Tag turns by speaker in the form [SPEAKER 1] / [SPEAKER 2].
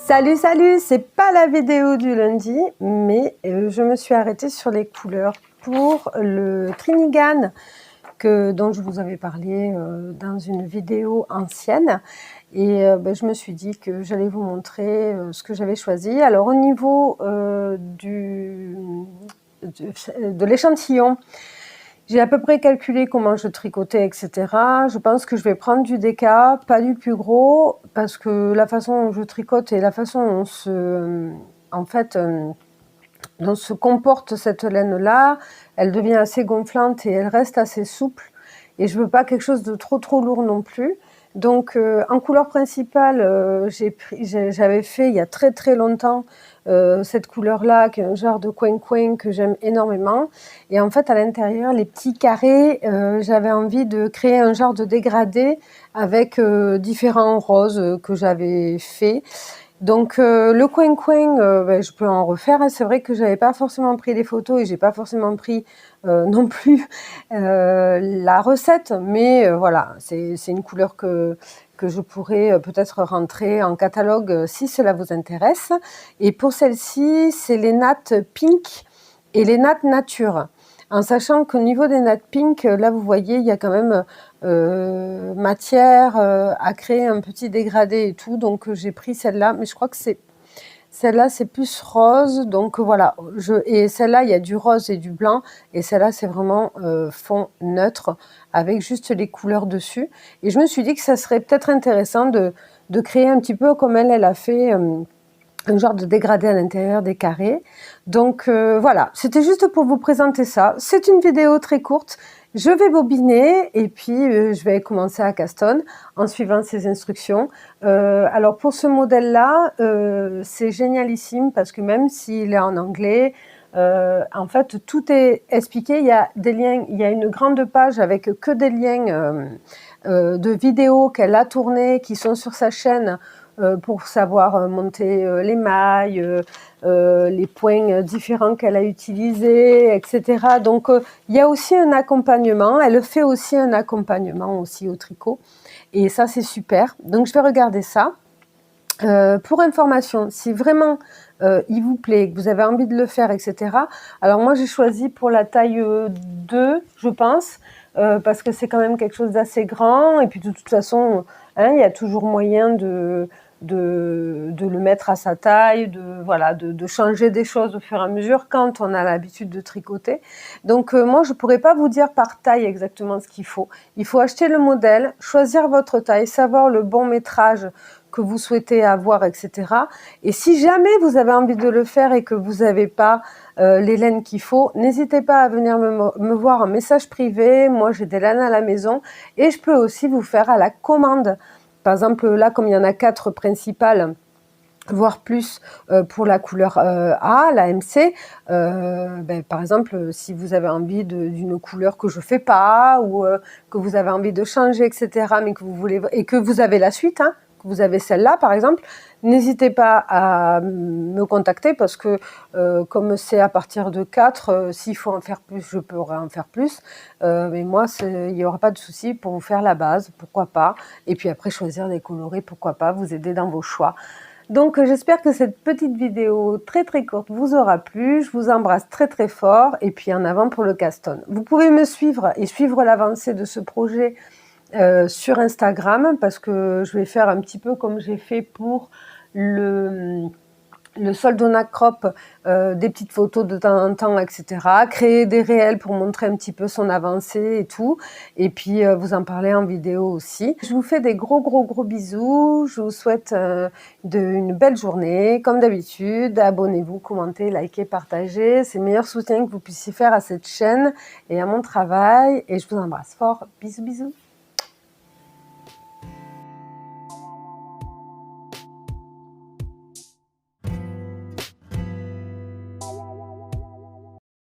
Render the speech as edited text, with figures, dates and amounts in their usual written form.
[SPEAKER 1] Salut, salut! C'est pas la vidéo du lundi, mais je me suis arrêtée sur les couleurs pour le Trinigan dont je vous avais parlé dans une vidéo ancienne. Et je me suis dit que j'allais vous montrer ce que j'avais choisi. Alors au niveau de l'échantillon, j'ai à peu près calculé comment je tricotais, etc. Je pense que je vais prendre du déca, pas du plus gros, parce que la façon dont je tricote et la façon dont se comporte cette laine-là, elle devient assez gonflante et elle reste assez souple. Et je veux pas quelque chose de trop lourd non plus. Donc en couleur principale, j'avais fait il y a très longtemps cette couleur-là, qui est un genre de coin que j'aime énormément. Et en fait, à l'intérieur, les petits carrés, j'avais envie de créer un genre de dégradé avec différents roses que j'avais fait. Donc le coin je peux en refaire, hein. C'est vrai que j'avais pas forcément pris les photos et j'ai pas forcément pris non plus la recette, mais voilà, c'est une couleur que je pourrais peut-être rentrer en catalogue si cela vous intéresse. Et pour celle-ci, c'est les nattes pink et les nattes nature. En sachant qu'au niveau des nattes pink, là vous voyez, il y a quand même matière à créer un petit dégradé et tout, donc j'ai pris celle-là, mais je crois que celle-là c'est plus rose, donc voilà, et celle-là il y a du rose et du blanc, et celle-là c'est vraiment fond neutre avec juste les couleurs dessus. Et je me suis dit que ça serait peut-être intéressant de créer un petit peu comme elle a fait un genre de dégradé à l'intérieur des carrés. Donc voilà, c'était juste pour vous présenter ça. C'est une vidéo très courte. Je vais bobiner et puis je vais commencer à castonner en suivant ces instructions. Alors pour ce modèle-là, c'est génialissime parce que même s'il est en anglais, en fait tout est expliqué. Il y a des liens, il y a une grande page avec que des liens de vidéos qu'elle a tournées qui sont sur sa chaîne pour savoir monter les mailles, les points différents qu'elle a utilisés, etc. Donc il y a aussi un accompagnement, elle fait aussi un accompagnement aussi au tricot, et ça c'est super. Donc je vais regarder ça. Pour information, si vraiment il vous plaît, que vous avez envie de le faire, etc. Alors moi j'ai choisi pour la taille 2, je pense, parce que c'est quand même quelque chose d'assez grand, et puis de toute façon, hein, il y a toujours moyen de le mettre à sa taille, de changer des choses au fur et à mesure quand on a l'habitude de tricoter. Donc moi je pourrais pas vous dire par taille exactement ce qu'il faut. Il faut acheter le modèle, choisir votre taille, savoir le bon métrage que vous souhaitez avoir, etc. Et si jamais vous avez envie de le faire et que vous n'avez pas les laines qu'il faut, n'hésitez pas à venir me voir en message privé. Moi j'ai des laines à la maison et je peux aussi vous faire à la commande. Par exemple, là, comme il y en a 4 principales, voire plus pour la couleur A, la MC, par exemple, si vous avez envie d'une couleur que je fais pas, ou que vous avez envie de changer, etc., mais que vous voulez, et que vous avez la suite, hein, que vous avez celle-là, par exemple, n'hésitez pas à me contacter, parce que comme c'est à partir de 4, s'il faut en faire plus, je pourrais en faire plus, mais moi, il n'y aura pas de souci pour vous faire la base, pourquoi pas, et puis après choisir des colorés, pourquoi pas, vous aider dans vos choix. Donc j'espère que cette petite vidéo très courte vous aura plu. Je vous embrasse très fort, et puis en avant pour le caston. Vous pouvez me suivre et suivre l'avancée de ce projet sur Instagram, parce que je vais faire un petit peu comme j'ai fait pour le Soldona Crop, des petites photos de temps en temps, etc. Créer des réels pour montrer un petit peu son avancée et tout. Et puis vous en parler en vidéo aussi. Je vous fais des gros bisous. Je vous souhaite une belle journée. Comme d'habitude, abonnez-vous, commentez, likez, partagez. C'est le meilleur soutien que vous puissiez faire à cette chaîne et à mon travail. Et je vous embrasse fort. Bisous.